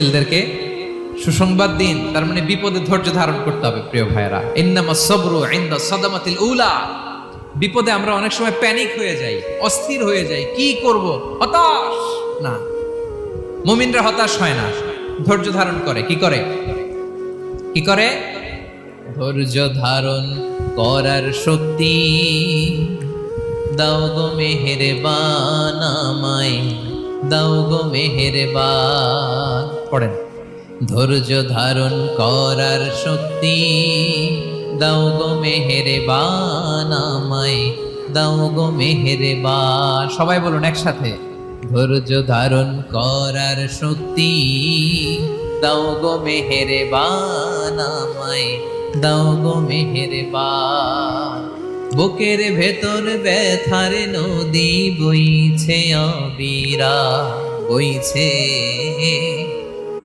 ছেলেদেরকে সুসংবাদ দিন, তার মানে বিপদে ধৈর্য ধারণ করতে হবে। প্রিয় ভাইরা, ইন্নামা সবরু ইনদা সাদামাতিল উলা। বিপদে আমরা অনেক সময় প্যানিক হয়ে যাই, অস্থির হয়ে যাই, কি করব, হতাশ। না, মুমিনরা হতাশ হয় না, ধৈর্য ধারণ করে। কি করে? কি করে? ধৈর্য ধারণ করার শক্তি দাও গো মেহেরবান আমায়, দাও গো মেহেরবান। পড়েন, ধৈর্য ধারণ করার শক্তি দাও গো মেহেরবান আমায়, দাও গো মেহেরবান। সবাই বলুন একসাথে, ধৈর্য ধারণ করার শক্তি দাও গো মেহেরবান আমায়, দাও গো মেহেরবান। বুকের ভেতর ব্যথার নদী বইছে অবিরা, বইছে